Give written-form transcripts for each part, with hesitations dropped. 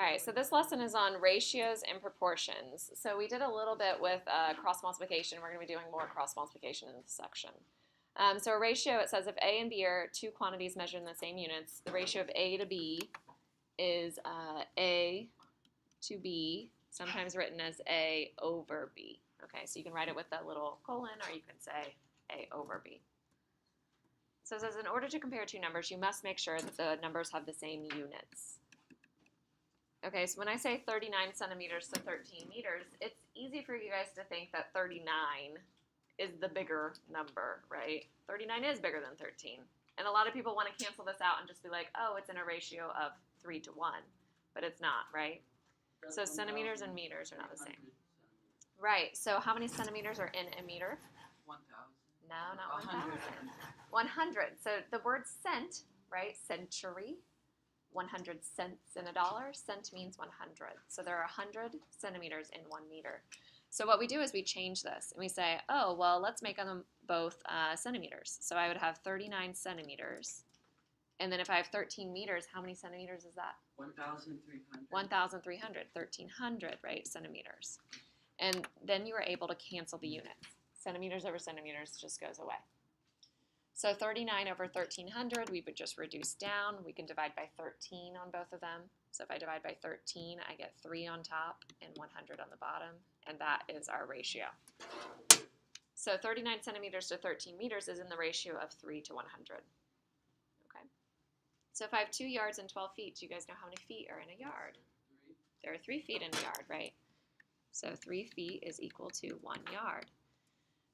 right, so this lesson is on ratios and proportions. So we did a little bit with cross multiplication. We're going to be doing more cross multiplication in this section. So a ratio, it says if A and B are two quantities measured in the same units, the ratio of A to B is A to B, sometimes written as A over B. Okay, so you can write it with that little colon, or you can say A over B. So it says in order to compare two numbers, you must make sure that the numbers have the same units. Okay, so when I say 39 centimeters to 13 meters, it's easy for you guys to think that 39 is the bigger number, right? 39 is bigger than 13. And a lot of people want to cancel this out and just be like, oh, it's in a ratio of 3 to 1. But it's not, right? So centimeters and meters are not the same. Right, so how many centimeters are in a meter? 1,000. No, not 1,000. 100. So the word cent, right, century, 100 cents in a dollar. Cent means 100. So there are 100 centimeters in 1 meter. So what we do is we change this and we say, oh, well, let's make them both centimeters. So I would have 39 centimeters. And then if I have 13 meters, how many centimeters is that? 1,300. 1,300, 1,300, right, centimeters. And then you are able to cancel the units. Centimeters over centimeters just goes away. So 39 over 1,300, we would just reduce down. We can divide by 13 on both of them. So if I divide by 13, I get 3 on top and 100 on the bottom, and that is our ratio. So 39 centimeters to 13 meters is in the ratio of 3 to 100. Okay. So if I have 2 yards and 12 feet, do you guys know how many feet are in a yard? There are 3 feet in a yard, right? So 3 feet is equal to 1 yard.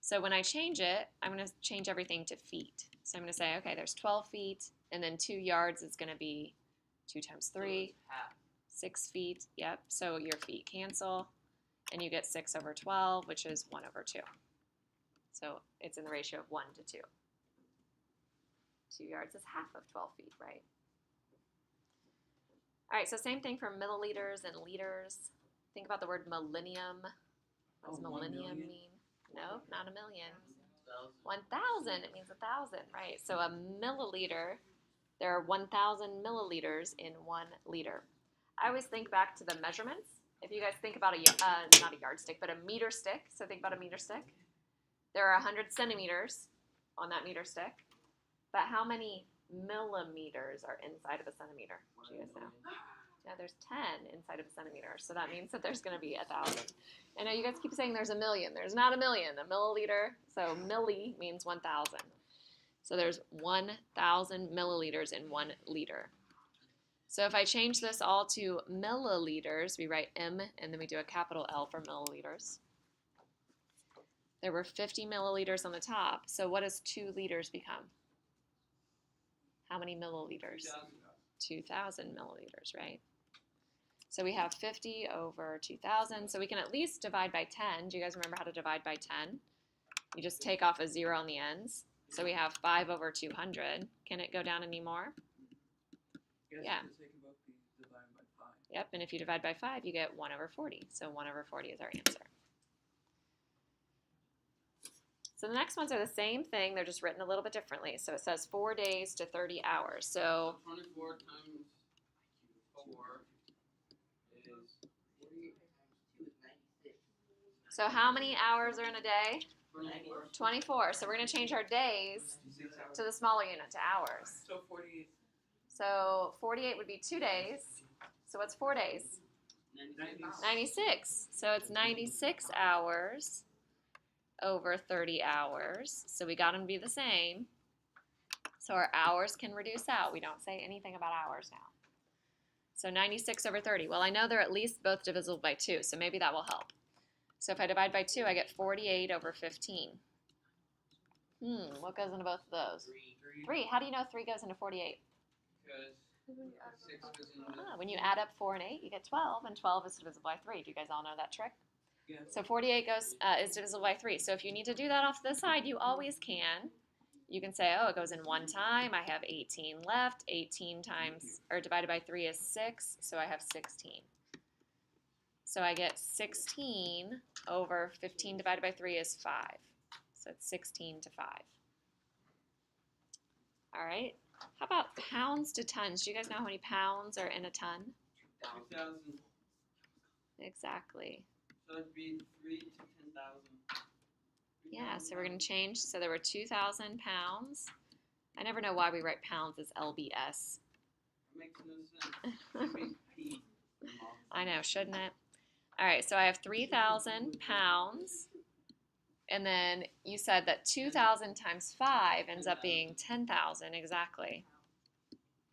So when I change it, I'm going to change everything to feet. So I'm going to say, okay, there's 12 feet, and then 2 yards is going to be 2 times 3, 6 feet. Yep, so your feet cancel, and you get 6 over 12, which is 1 over 2. So it's in the ratio of 1 to 2. 2 yards is half of 12 feet, right? All right, so same thing for milliliters and liters. Think about the word millennium. What does millennium mean? Nope, not a million. 1,000, it means 1,000, right? So a milliliter, there are 1,000 milliliters in 1 liter. I always think back to the measurements. If you guys think about not a yardstick, but a meter stick, so think about a meter stick. There are 100 centimeters on that meter stick, but how many millimeters are inside of a centimeter? Do you guys know? Yeah, there's 10 inside of a centimeter, so that means that there's going to be 1,000. I know you guys keep saying there's a million. There's not a million. A milliliter, so milli means 1,000. So there's 1,000 milliliters in 1 liter. So if I change this all to milliliters, we write M, and then we do a capital L for milliliters. There were 50 milliliters on the top, so what does 2 liters become? How many milliliters? 2,000 milliliters, right? So we have 50 over 2,000, so we can at least divide by 10. Do you guys remember how to divide by 10? You just take off a 0 on the ends. So we have 5 over 200. Can it go down any more? Yeah. Yep, and if you divide by 5, you get 1 over 40. So 1 over 40 is our answer. So the next ones are the same thing. They're just written a little bit differently. So it says 4 days to 30 hours. So 24 times 4 is 48 times 2 is 96. So how many hours are in a day? 24. 24. So we're going to change our days to the smaller unit, to hours. So 48. So 48 would be 2 days. So what's 4 days? 96. So it's 96 hours over 30 hours. So we got them to be the same. So our hours can reduce out. We don't say anything about hours now. So 96 over 30. Well, I know they're at least both divisible by 2, so maybe that will help. So if I divide by 2, I get 48 over 15. What goes into both of those? 3. How do you know 3 goes into 48? Because 6 goes into... When you add up 4 and 8, you get 12, and 12 is divisible by 3. Do you guys all know that trick? Yeah. So 48 is divisible by 3. So if you need to do that off to the side, you always can. You can say, oh, it goes in 1 time. I have 18 left. 18 times, or divided by 3 is 6, so I have 16. So I get 16 over 15 divided by 3 is 5. So it's 16 to 5. All right. How about pounds to tons? Do you guys know how many pounds are in a ton? 2,000. 2,000. Exactly. So it'd be 3 to 10,000. Yeah, so we're going to change. So there were 2,000 pounds. I never know why we write pounds as LBS. That makes no sense. Should be P. I know, shouldn't it? All right, so I have 3,000 pounds. And then you said that 2,000 times 5 ends up being 10,000 exactly.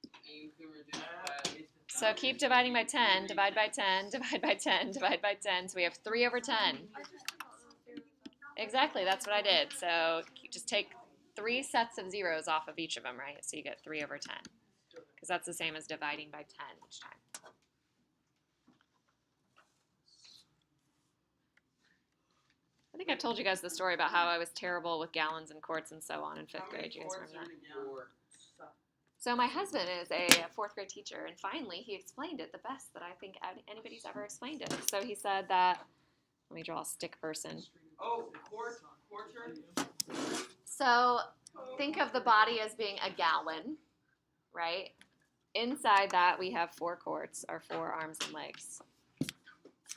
And you can reduce that. So keep dividing by 10, divide by 10, divide by 10, divide by 10. So we have 3 over 10. Exactly, that's what I did. So you just take 3 sets of zeros off of each of them, right? So you get 3 over 10. Because that's the same as dividing by 10 each time. I think I've told you guys the story about how I was terrible with gallons and quarts and so on in 5th grade. You guys remember that? So my husband is a 4th grade teacher, and finally he explained it the best that I think anybody's ever explained it. So he said that, let me draw a stick person. Oh, quarter? So think of the body as being a gallon, right? Inside that we have 4 quarts, or 4 arms and legs,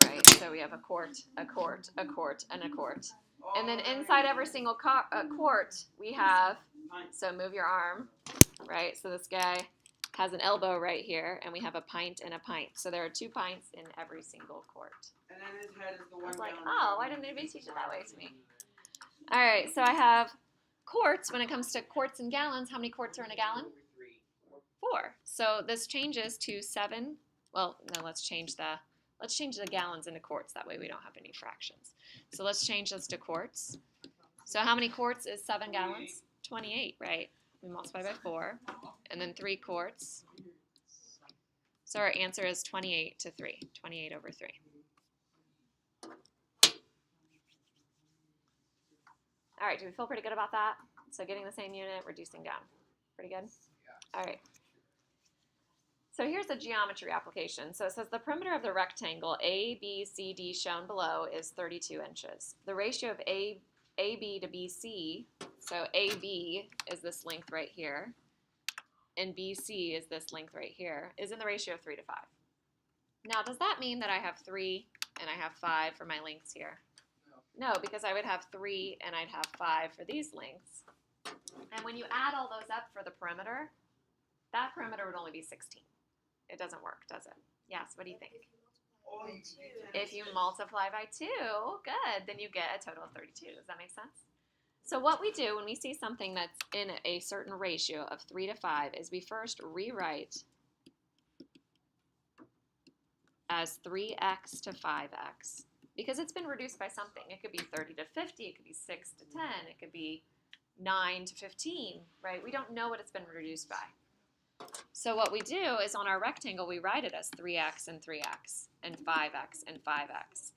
right? So we have a quart, a quart, a quart, and a quart. And then inside every single quart we have, so move your arm, right? So this guy has an elbow right here, and we have a pint and a pint. So there are 2 pints in every single quart. And then his head is the one. I was like, oh, why didn't anybody teach it that way to me? All right, so I have quarts. When it comes to quarts and gallons, how many quarts are in a gallon? 4. So this changes to 7. Well, no, let's change the gallons into quarts. That way we don't have any fractions. So let's change this to quarts. So how many quarts is 7 gallons? 28, right? We multiply by 4, and then 3 quarts. So our answer is 28 to 3, 28 over 3. All right, do we feel pretty good about that? So getting the same unit, reducing down. Pretty good? All right. So here's a geometry application. So it says the perimeter of the rectangle ABCD shown below is 32 inches. The ratio of AB to BC, so AB is this length right here, and BC is this length right here, is in the ratio of 3 to 5. Now, does that mean that I have 3 and I have 5 for my lengths here? No, because I would have 3 and I'd have 5 for these lengths. And when you add all those up for the perimeter, that perimeter would only be 16. It doesn't work, does it? Yes, what do you think? If you multiply by 2, good, then you get a total of 32. Does that make sense? So what we do when we see something that's in a certain ratio of 3 to 5 is we first rewrite as 3x to 5x. Because it's been reduced by something. It could be 30 to 50, it could be 6 to 10, it could be 9 to 15, right? We don't know what it's been reduced by. So what we do is on our rectangle, we write it as 3x and 3x, and 5x and 5x.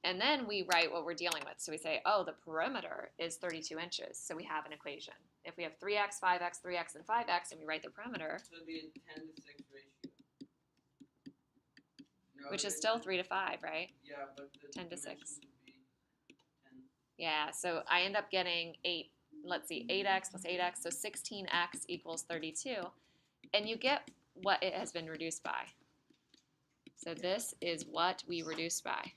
And then we write what we're dealing with. So we say, oh, the perimeter is 32 inches, so we have an equation. If we have 3x, 5x, 3x, and 5x, and we write the perimeter, So it'd be a 10 to 6 ratio. No, which is still 3 to 5, right? Yeah, but the 10 to 6. dimensions would be 10. Yeah, so I end up getting 8, let's see, 8x plus 8x, so 16x equals 32. And you get what it has been reduced by. So this is what we reduced by.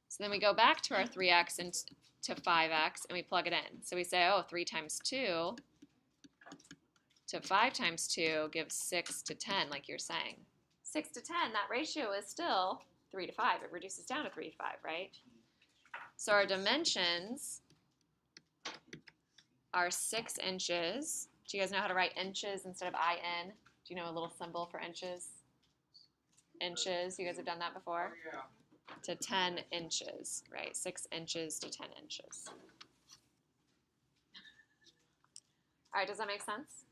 So then we go back to our 3x and to 5x, and we plug it in. So we say, oh, 3 times 2 to 5 times 2 gives 6 to 10, like you're saying. 6 to 10, that ratio is still 3 to 5. It reduces down to 3 to 5, right? So our dimensions are 6 inches. Do you guys know how to write inches instead of IN? Do you know a little symbol for inches? Inches, you guys have done that before? Oh, yeah. To 10 inches, right? 6 inches to 10 inches. All right, does that make sense?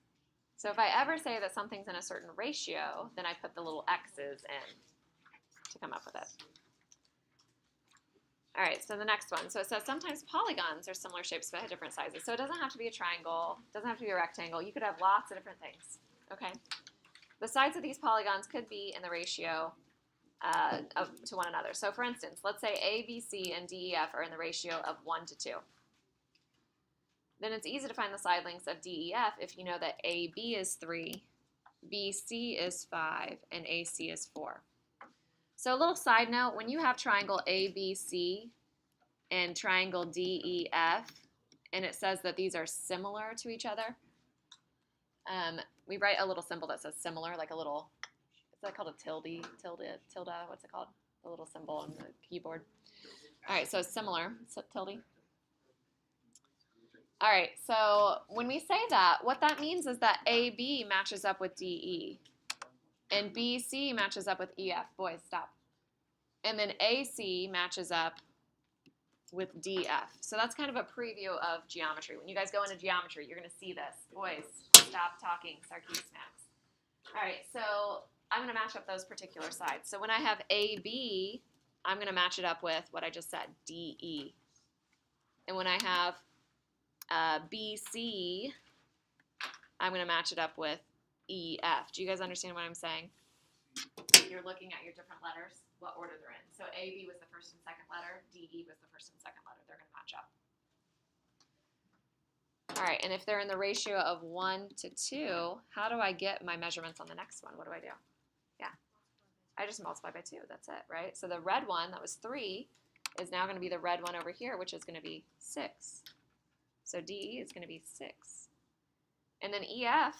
So if I ever say that something's in a certain ratio, then I put the little x's in to come up with it. All right, so the next one. So it says sometimes polygons are similar shapes but have different sizes. So it doesn't have to be a triangle. It doesn't have to be a rectangle. You could have lots of different things, okay? The sides of these polygons could be in the ratio to one another. So for instance, let's say A, B, C, and D, E, F are in the ratio of 1 to 2. then it's easy to find the side lengths of DEF if you know that AB is 3, BC is 5, and AC is 4. So a little side note, when you have triangle ABC and triangle DEF, and it says that these are similar to each other, we write a little symbol that says similar, like a little, is that called a tilde, what's it called? The little symbol on the keyboard. All right, so similar, so tilde. All right, so when we say that, what that means is that AB matches up with DE, and BC matches up with EF. Boys, stop. And then AC matches up with DF. So that's kind of a preview of geometry. When you guys go into geometry, you're going to see this. Boys, stop talking, Sarkis Max. All right, so I'm going to match up those particular sides. So when I have AB, I'm going to match it up with what I just said, DE. And when I have BC, I'm going to match it up with EF. Do you guys understand what I'm saying? You're looking at your different letters, what order they're in. So AB was the first and second letter, DE was the first and second letter. They're going to match up. All right, and if they're in the ratio of 1 to 2, how do I get my measurements on the next one? What do I do? Yeah, I just multiply by 2. That's it, right? So the red one, that was 3, is now going to be the red one over here, which is going to be 6. So DE is going to be 6. And then EF,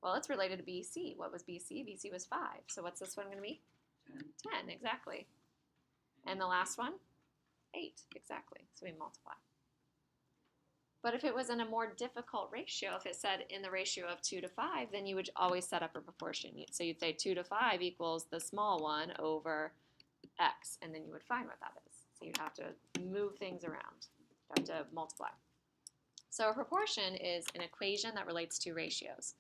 well, it's related to BC. What was BC? BC was 5. So what's this one going to be? 10, exactly. And the last one? 8, exactly. So we multiply. But if it was in a more difficult ratio, if it said in the ratio of 2 to 5, then you would always set up a proportion. So you'd say 2 to 5 equals the small one over x, and then you would find what that is. So you'd have to move things around. You'd have to multiply. So a proportion is an equation that relates to ratios.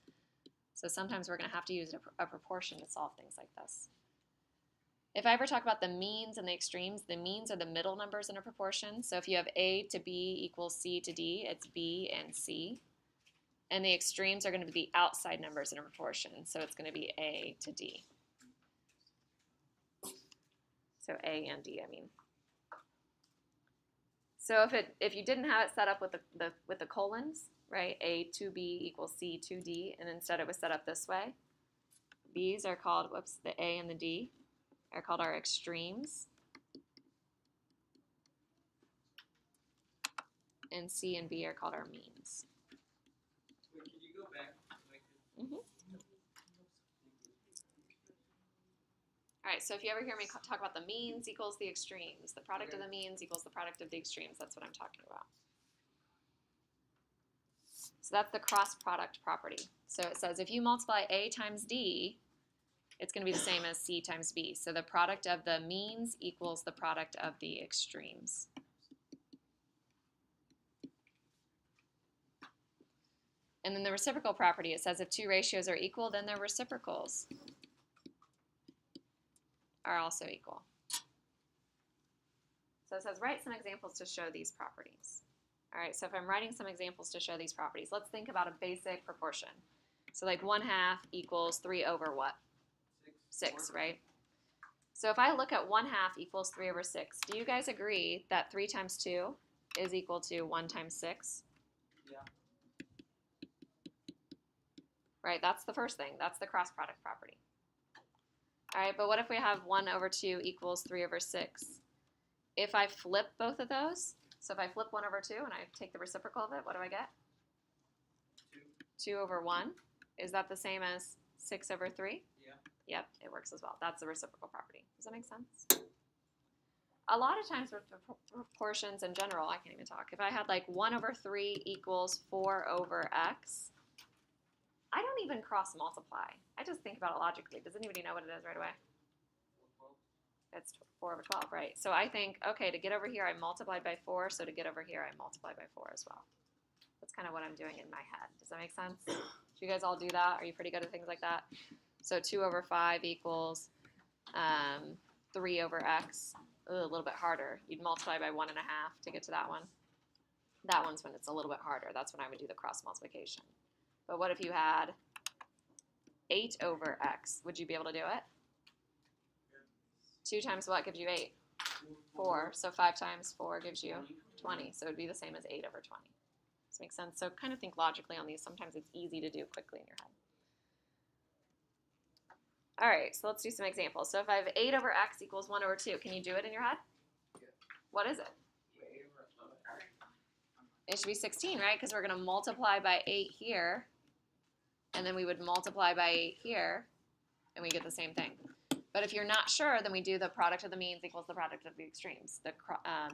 So sometimes we're going to have to use a proportion to solve things like this. If I ever talk about the means and the extremes, the means are the middle numbers in a proportion. So if you have A to B equals C to D, it's B and C. And the extremes are going to be the outside numbers in a proportion. So it's going to be A to D. So A and D, I mean. So if you didn't have it set up with the colons, right? A to B equals C to D, and instead it was set up this way. These are called, the A and the D are called our extremes. And C and B are called our means. Wait, can you go back? Mm-hmm. All right, so if you ever hear me talk about the means equals the extremes, the product of the means equals the product of the extremes, that's what I'm talking about. So that's the cross product property. So it says if you multiply A times D, it's going to be the same as C times B. So the product of the means equals the product of the extremes. And then the reciprocal property, it says if two ratios are equal, then their reciprocals are also equal. So it says write some examples to show these properties. All right, so if I'm writing some examples to show these properties, let's think about a basic proportion. So like 1/2 equals 3 over what? 6, right? So if I look at 1/2 equals 3 over 6, do you guys agree that 3 times 2 is equal to 1 times 6? Yeah. Right, that's the first thing. That's the cross product property. All right, but what if we have 1 over 2 equals 3 over 6? If I flip both of those, so if I flip 1 over 2 and I take the reciprocal of it, what do I get? 2 over 1. Is that the same as 6 over 3? Yeah. Yep, it works as well. That's the reciprocal property. Does that make sense? A lot of times with proportions in general, I can't even talk. If I had like 1 over 3 equals 4 over x, I don't even cross multiply. I just think about it logically. Does anybody know what it is right away? It's 4 over 12, right? So I think, okay, to get over here, I multiplied by 4, so to get over here, I multiply by 4 as well. That's kind of what I'm doing in my head. Does that make sense? Do you guys all do that? Are you pretty good at things like that? So 2 over 5 equals 3 over x. Ooh, a little bit harder. You'd multiply by 1.5 to get to that one. That one's when it's a little bit harder. That's when I would do the cross multiplication. But what if you had 8 over x? Would you be able to do it? 2 times what gives you 8? 4. So 5 times 4 gives you 20. So it would be the same as 8 over 20. This makes sense. So kind of think logically on these. Sometimes it's easy to do quickly in your head. All right, so let's do some examples. So if I have 8 over x equals 1 over 2, can you do it in your head? Yeah. What is it? It should be 16, right? Because we're going to multiply by 8 here, and then we would multiply by 8 here, and we get the same thing. But if you're not sure, then we do the product of the means equals the product of the extremes, the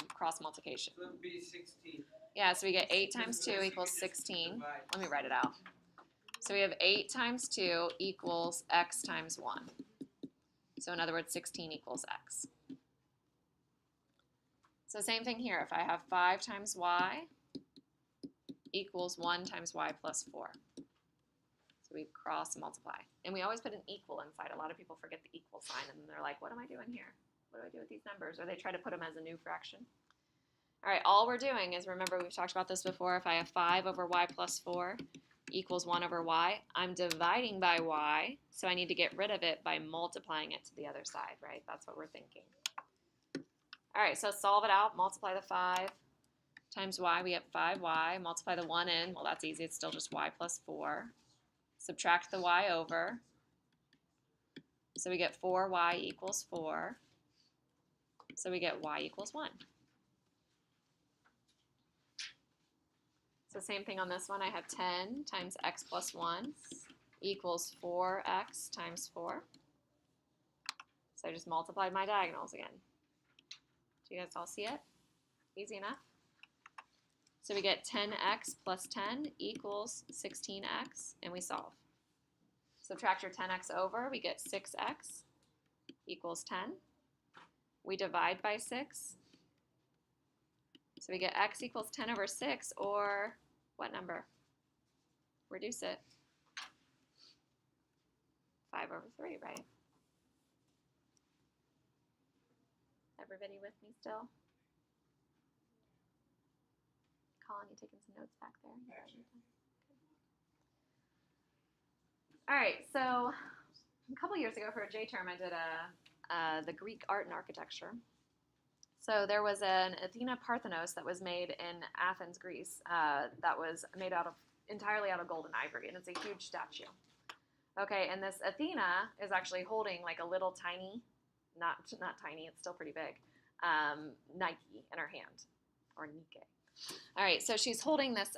cross multiplication. So it would be 16. Yeah, so we get 8 times 2 equals 16. Let me write it out. So we have 8 times 2 equals x times 1. So in other words, 16 equals x. So same thing here. If I have 5 times y equals 1 times y plus 4. So we cross multiply. And we always put an equal inside. A lot of people forget the equal sign, and they're like, what am I doing here? What do I do with these numbers? Or they try to put them as a new fraction. All right, all we're doing is, remember we've talked about this before, if I have 5 over y plus 4 equals 1 over y, I'm dividing by y, so I need to get rid of it by multiplying it to the other side, right? That's what we're thinking. All right, so solve it out. Multiply the 5 times y, we get 5y. Multiply the 1 in, well, that's easy. It's still just y plus 4. Subtract the y over. So we get 4y equals 4. So we get y equals 1. So same thing on this one. I have 10 times x plus 1 equals 4x times 4. So I just multiplied my diagonals again. Do you guys all see it? Easy enough. So we get 10x plus 10 equals 16x, and we solve. Subtract your 10x over, we get 6x equals 10. We divide by 6. So we get x equals 10 over 6, or what number? Reduce it. 5 over 3, right? Everybody with me still? Colin, you taking some notes back there? All right, so a couple years ago for a J term, I did the Greek art and architecture. So there was an Athena Parthenos that was made in Athens, Greece, that was made entirely out of gold and ivory, and it's a huge statue. Okay, and this Athena is actually holding like a little tiny, not tiny, it's still pretty big, Nike in her hand, or Nike. All right, so she's holding this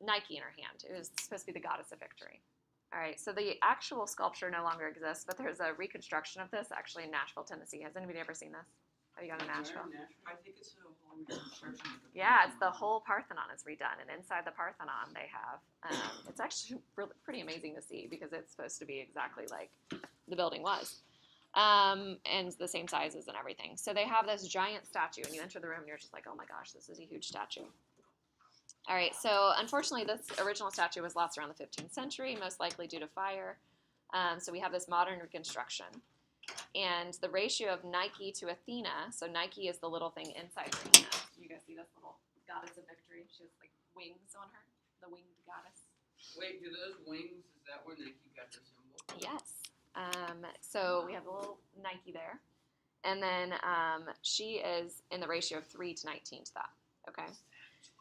Nike in her hand. It was supposed to be the goddess of victory. All right, so the actual sculpture no longer exists, but there's a reconstruction of this actually in Nashville, Tennessee. Has anybody ever seen this? Have you gone to Nashville? I think it's a whole reconstruction. Yeah, it's the whole Parthenon is redone, and inside the Parthenon they have, it's actually pretty amazing to see because it's supposed to be exactly like the building was, and the same sizes and everything. So they have this giant statue, and you enter the room and you're just like, oh my gosh, this is a huge statue. All right, so unfortunately this original statue was lost around the 15th century, most likely due to fire. So we have this modern reconstruction. And the ratio of Nike to Athena, so Nike is the little thing inside Athena. You guys see this little goddess of victory? She has like wings on her, the winged goddess. Wait, do those wings, is that where Nike got their symbol? Yes. So we have a little Nike there. And then she is in the ratio of 3 to 19 to that, okay?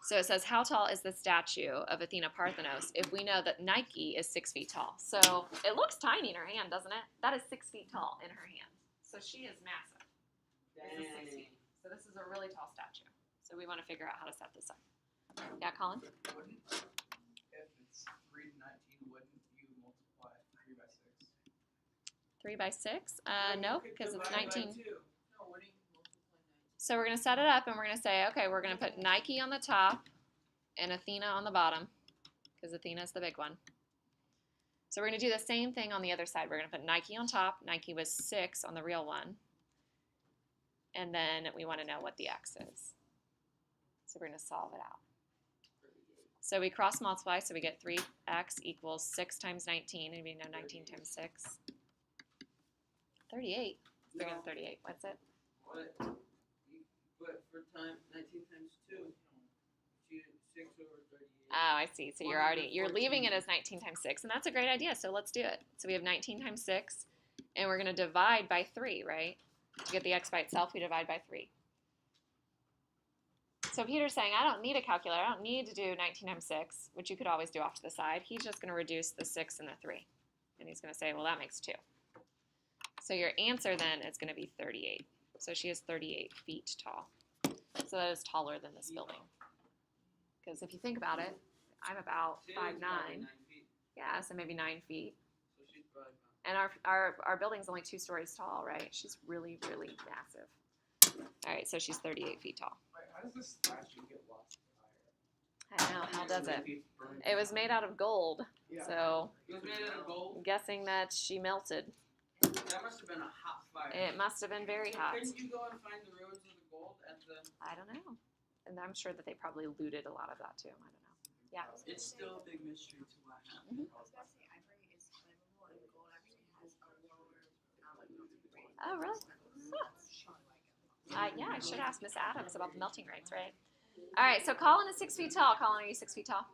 So it says, how tall is the statue of Athena Parthenos if we know that Nike is 6 feet tall? So it looks tiny in her hand, doesn't it? That is 6 feet tall in her hand. So she is massive. This is 6 feet. So this is a really tall statue. So we want to figure out how to set this up. Yeah, Colin? Wouldn't, if it's 3 to 19, wouldn't you multiply 3 by 6? 3 by 6? No, because it's 19. So we're going to set it up and we're going to say, okay, we're going to put Nike on the top and Athena on the bottom because Athena is the big one. So we're going to do the same thing on the other side. We're going to put Nike on top. Nike was 6 on the real one. And then we want to know what the x is. So we're going to solve it out. So we cross multiply, so we get 3x equals 6 times 19. And we know 19 times 6. 38. It's bigger than 38. What's it? What? But for 19 times 2, 6 over 38. Oh, I see. So you're leaving it as 19 times 6, and that's a great idea. So let's do it. So we have 19 times 6, and we're going to divide by 3, right? To get the x by itself, we divide by 3. So So Peter's saying, I don't need a calculator. I don't need to do 19 times 6, which you could always do off to the side. He's just going to reduce the 6 and the 3. And he's going to say, well, that makes 2. So your answer then is going to be 38. So she is 38 feet tall. So that is taller than this building. Because if you think about it, I'm about 5'9". 9 feet. Yeah, so maybe 9 feet. So she's probably about. And our building's only 2 stories tall, right? She's really, really massive. All right, so she's 38 feet tall. Wait, how does this statue get lost in I don't know, how does it? It was made out of gold, Yeah. so It was made out of gold. I'm guessing that she melted. That must have been a hot fire. It must have been very hot. Couldn't you go and find the ruins of the gold at the? I don't know. And I'm sure that they probably looted a lot of that too. I don't know. Yeah. It's still a big mystery to what Mhm. happened. I was gonna say ivory is flammable and gold actually has a lower melting rate. Oh, really? Yeah, I should ask Miss Adams about the melting rates, right? All right, so Colin is 6 feet tall. Colin, are you 6 feet tall?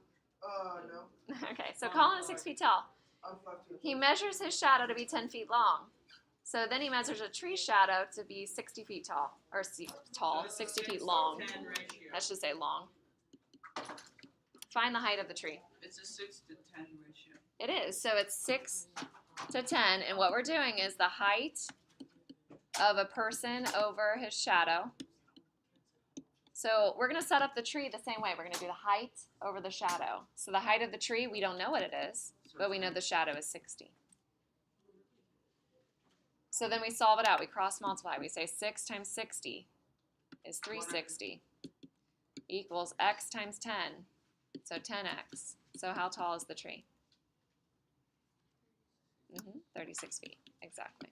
No. Okay, so Colin is 6 feet tall. I'm 5'2". He measures his shadow to be 10 feet long. So then he measures a tree shadow to be 60 feet tall. Or tall, 60 feet long. 10 ratio. I should say long. Find the height of the tree. It's a 6 to 10 ratio. It is. So it's 6 to 10. And what we're doing is the height of a person over his shadow. So we're going to set up the tree the same way. We're going to do the height over the shadow. So the height of the tree, we don't know what it is, but we know the shadow is 60. So then we solve it out. We cross multiply. We say 6 times 60 is 360 equals x times 10. So 10x. So how tall is the tree? 36 feet. Exactly.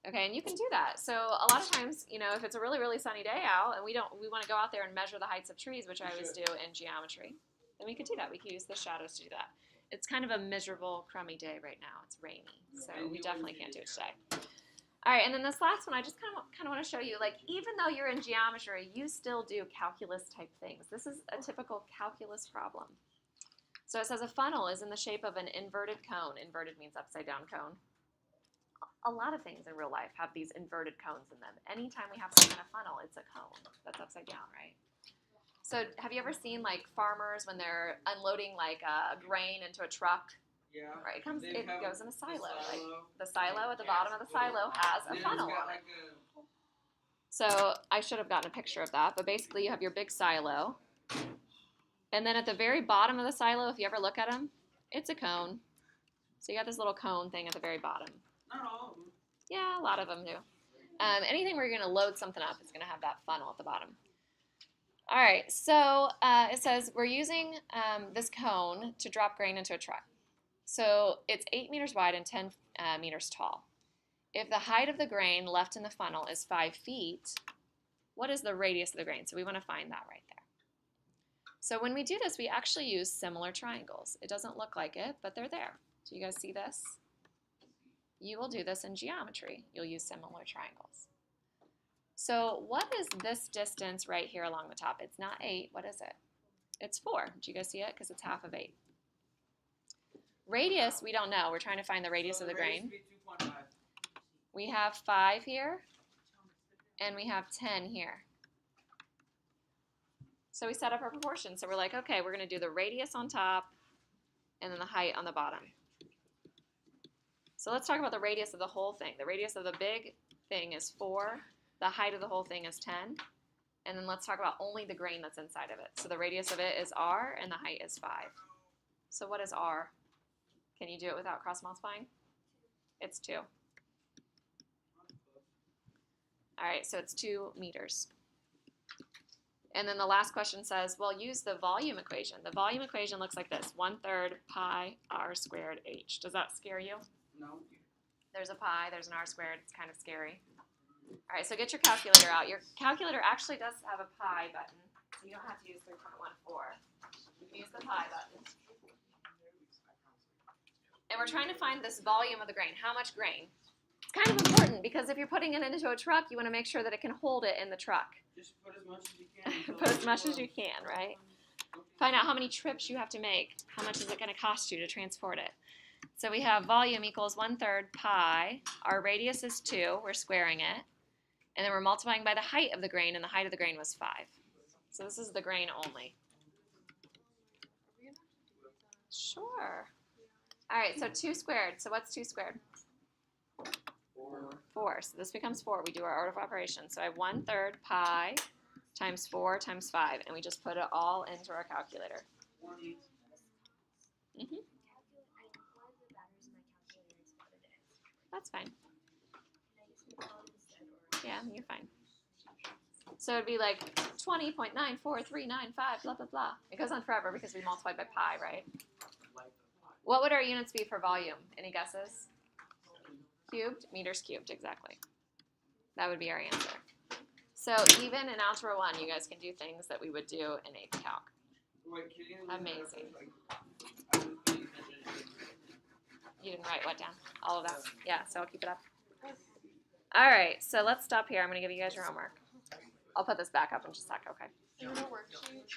Okay, and you can do that. So a lot of times, you know, if it's a really, really sunny day out and we want to go out there and measure the heights of trees, which I always do in geometry, then we could do that. We could use the shadows to do that. It's kind of a miserable, crummy day right now. It's rainy, so we definitely can't do it today. All right, and then this last one, I just kind of want to show you, like, even though you're in geometry, you still do calculus type things. This is a typical calculus problem. So it says a funnel is in the shape of an inverted cone. Inverted means upside down cone. A lot of things in real life have these inverted cones in them. Anytime we have some kind of funnel, it's a cone that's upside down, right? So have you ever seen like farmers when they're unloading like grain into a truck? Yeah. Right, it goes in a silo. Like the silo. silo at the bottom of the silo has a funnel on it. So I should have gotten a picture of that, but basically you have your big silo. And then at the very bottom of the silo, if you ever look at them, it's a cone. So you got this little cone thing at the very bottom. Not all of them. Yeah, a lot of them do. Anything where you're going to load something up is going to have that funnel at the bottom. All right, so it says we're using this cone to drop grain into a truck. So it's 8 meters wide and 10 meters tall. If the height of the grain left in the funnel is 5 feet, what is the radius of the grain? So we want to find that right there. So when we do this, we actually use similar triangles. It doesn't look like it, but they're there. Do you guys see this? You will do this in geometry. You'll use similar triangles. So what is this distance right here along the top? It's not 8. What is it? It's 4. Do you guys see it? Because it's half of 8. Radius, we don't know. We're trying to find the radius of the grain. We have 5 here, and we have 10 here. So we set up our proportions. So we're like, okay, we're going to do the radius on top and then the height on the bottom. So let's talk about the radius of the whole thing. The radius of the big thing is 4. The height of the whole thing is 10. And then let's talk about only the grain that's inside of it. So the radius of it is r, and the height is 5. So what is r? Can you do it without cross multiplying? It's 2. All right, so it's 2 meters. And then the last question says, well, use the volume equation. The volume equation looks like this: 1/3 pi r squared h. Does that scare you? No. There's a pi, there's an r squared. It's kind of scary. All right, so get your calculator out. Your calculator actually does have a pi button, so you don't have to use 3.14. You can use the pi button. And we're trying to find this volume of the grain. How much grain? It's kind of important because if you're putting it into a truck, you want to make sure that it can hold it in the truck. Just put as much as you can. Put as much as you can, right? Find out how many trips you have to make. How much is it going to cost you to transport it? So we have volume equals 1/3 pi. Our radius is 2. We're squaring it. And then we're multiplying by the height of the grain, and the height of the grain was 5. So this is the grain only. Sure. All right, so 2 squared. So what's 2 squared? 4. So this becomes 4. We do our order of operation. So I have 1/3 pi times 4 times 5, and we just put it all into our calculator. 20. Mm-hmm. One of the batteries in my calculator is about it. That's fine. Can I use my phone instead, or? Yeah, you're fine. So it'd be like 20.94395, blah, blah, blah. It goes on forever because we multiplied by pi, right? What would our units be for volume? Any guesses? Cubed? Meters cubed, exactly. That would be our answer. So even in Algebra 1, you guys can do things that we would do in AP Calc. Wait, can you Amazing. I was paying attention. You didn't write what down? All of that? Yeah, so I'll keep it up. All right, so let's stop here. I'm going to give you guys your homework. I'll put this back up in just a sec, okay? In the worksheet,